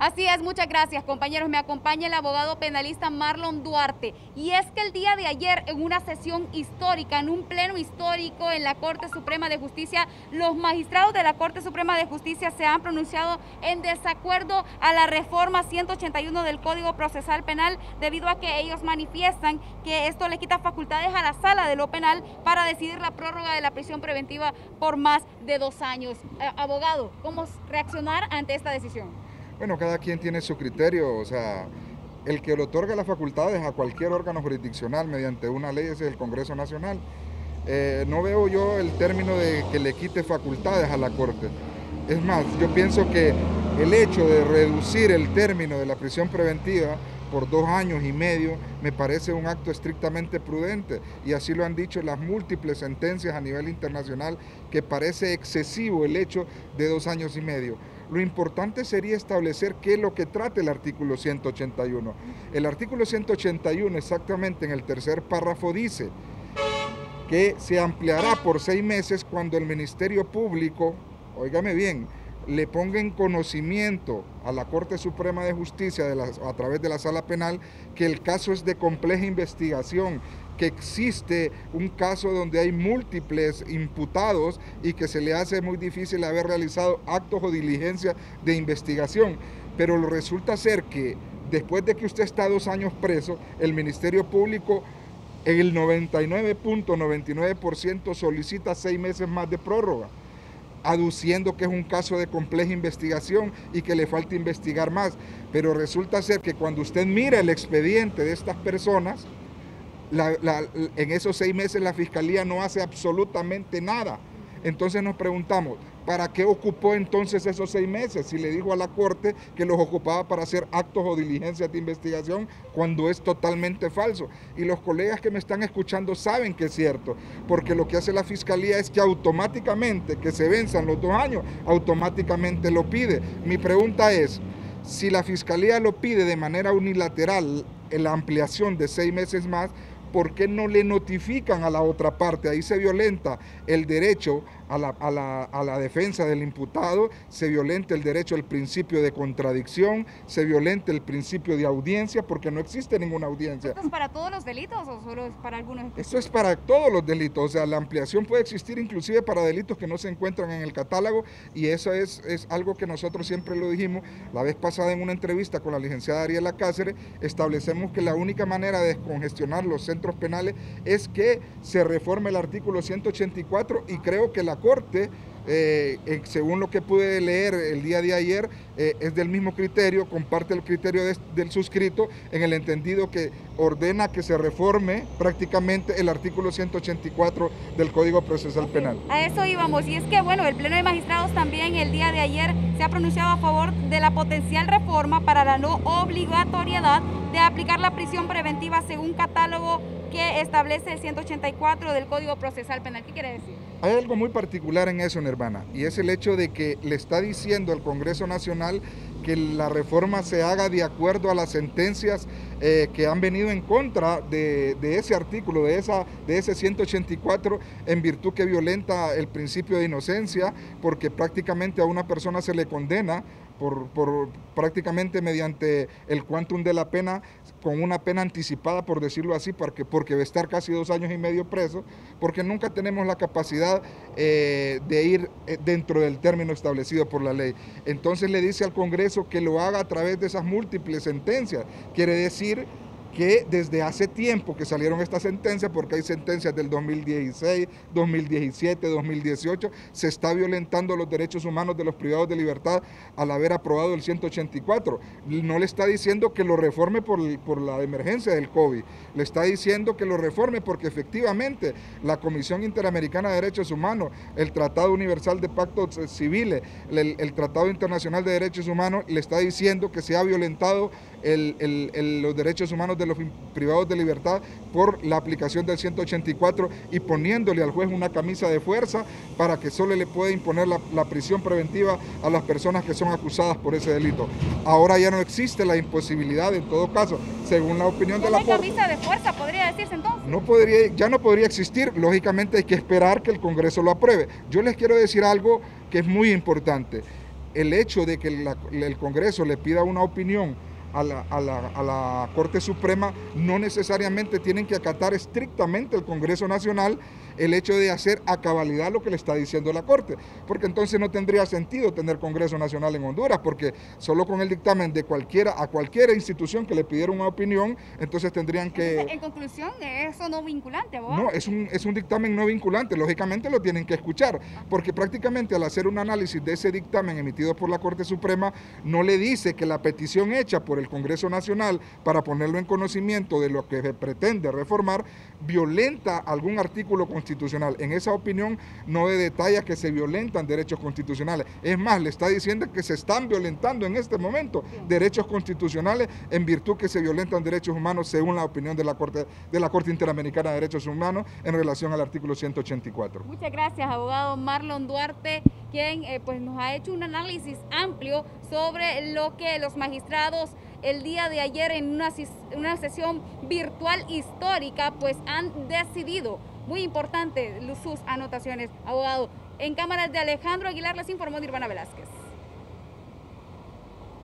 Así es, muchas gracias, compañeros. Me acompaña el abogado penalista Marlon Duarte. Y es que el día de ayer, en una sesión histórica, en un pleno histórico en la Corte Suprema de Justicia, los magistrados de la Corte Suprema de Justicia se han pronunciado en desacuerdo a la reforma 181 del Código Procesal Penal, debido a que ellos manifiestan que esto le quita facultades a la Sala de lo Penal para decidir la prórroga de la prisión preventiva por más de 2 años. Abogado, ¿cómo reaccionar ante esta decisión? Bueno, cada quien tiene su criterio, o sea, el que le otorga las facultades a cualquier órgano jurisdiccional mediante una ley es el Congreso Nacional. No veo yo el término de que le quite facultades a la Corte. Es más, yo pienso que el hecho de reducir el término de la prisión preventiva por 2 años y medio me parece un acto estrictamente prudente, y así lo han dicho las múltiples sentencias a nivel internacional, que parece excesivo el hecho de 2 años y medio. Lo importante sería establecer qué es lo que trata el artículo 181. El artículo 181, exactamente en el tercer párrafo, dice que se ampliará por 6 meses cuando el Ministerio Público, óigame bien, le ponga en conocimiento a la Corte Suprema de Justicia a través de la Sala Penal que el caso es de compleja investigación, que existe un caso donde hay múltiples imputados y que se le hace muy difícil haber realizado actos o diligencias de investigación. Pero resulta ser que después de que usted está 2 años preso, el Ministerio Público en el 99.99% solicita 6 meses más de prórroga, aduciendo que es un caso de compleja investigación y que le falta investigar más. Pero resulta ser que cuando usted mira el expediente de estas personas, en esos 6 meses la Fiscalía no hace absolutamente nada. Entonces nos preguntamos, ¿para qué ocupó entonces esos 6 meses? Si le dijo a la Corte que los ocupaba para hacer actos o diligencias de investigación, cuando es totalmente falso. Y los colegas que me están escuchando saben que es cierto, porque lo que hace la Fiscalía es que automáticamente, que se venzan los 2 años, automáticamente lo pide. Mi pregunta es, si la Fiscalía lo pide de manera unilateral, en la ampliación de 6 meses más, ¿por qué no le notifican a la otra parte? Ahí se violenta el derecho a la defensa del imputado, se violenta el derecho al principio de contradicción, se violenta el principio de audiencia, porque no existe ninguna audiencia. ¿Esto es para todos los delitos o solo es para algunos? Esto es para todos los delitos, o sea, la ampliación puede existir inclusive para delitos que no se encuentran en el catálogo, y eso es algo que nosotros siempre lo dijimos. La vez pasada, en una entrevista con la licenciada Ariela Cáceres, establecemos que la única manera de descongestionar los centros penales es que se reforme el artículo 184, y creo que la Corte, según lo que pude leer el día de ayer, es del mismo criterio, comparte el criterio del suscrito, en el entendido que ordena que se reforme prácticamente el artículo 184 del Código Procesal Penal. A eso íbamos, y es que bueno, el Pleno de Magistrados también el día de ayer se ha pronunciado a favor de la potencial reforma para la no obligatoriedad de aplicar la prisión preventiva según catálogo que establece el 184 del Código Procesal Penal. ¿Qué quiere decir? Hay algo muy particular en eso, Nirvana, y es el hecho de que le está diciendo al Congreso Nacional que la reforma se haga de acuerdo a las sentencias que han venido en contra de ese artículo, de ese 184, en virtud que violenta el principio de inocencia, porque prácticamente a una persona se le condena por prácticamente mediante el quantum de la pena, con una pena anticipada, por decirlo así, porque va a estar casi 2 años y medio preso, porque nunca tenemos la capacidad de ir dentro del término establecido por la ley. Entonces le dice al Congreso que lo haga a través de esas múltiples sentencias. Quiere decir que desde hace tiempo que salieron estas sentencias, porque hay sentencias del 2016, 2017, 2018, se está violentando los derechos humanos de los privados de libertad al haber aprobado el 184. No le está diciendo que lo reforme por la emergencia del COVID, le está diciendo que lo reforme porque efectivamente la Comisión Interamericana de Derechos Humanos, el Tratado Universal de Pactos Civiles, el Tratado Internacional de Derechos Humanos, le está diciendo que se ha violentado los derechos humanos de los privados de libertad por la aplicación del 184, y poniéndole al juez una camisa de fuerza para que solo le pueda imponer la prisión preventiva a las personas que son acusadas por ese delito. Ahora ya no existe la imposibilidad, en todo caso, según la opinión de la Corte. ¿Camisa de fuerza podría decirse entonces? Ya no podría existir. Lógicamente hay que esperar que el Congreso lo apruebe. Yo les quiero decir algo que es muy importante. el hecho de que el Congreso le pida una opinión a la Corte Suprema, no necesariamente tienen que acatar estrictamente el Congreso Nacional el hecho de hacer a cabalidad lo que le está diciendo la Corte, porque entonces no tendría sentido tener Congreso Nacional en Honduras, porque solo con el dictamen de a cualquier institución que le pidiera una opinión, entonces tendrían que... Entonces, en conclusión, eso no vinculante, abogado. No, es un dictamen no vinculante, lógicamente lo tienen que escuchar, porque prácticamente al hacer un análisis de ese dictamen emitido por la Corte Suprema, no le dice que la petición hecha por el Congreso Nacional para ponerlo en conocimiento de lo que se pretende reformar, violenta algún artículo constitucional. En esa opinión no detalla que se violentan derechos constitucionales. Es más, le está diciendo que se están violentando en este momento derechos constitucionales en virtud que se violentan derechos humanos según la opinión de la Corte Interamericana de Derechos Humanos en relación al artículo 184. Muchas gracias, abogado Marlon Duarte, quien pues nos ha hecho un análisis amplio sobre lo que los magistrados el día de ayer en una sesión virtual histórica pues han decidido. Muy importante sus anotaciones, abogado. En cámaras de Alejandro Aguilar les informó Nirvana Velázquez.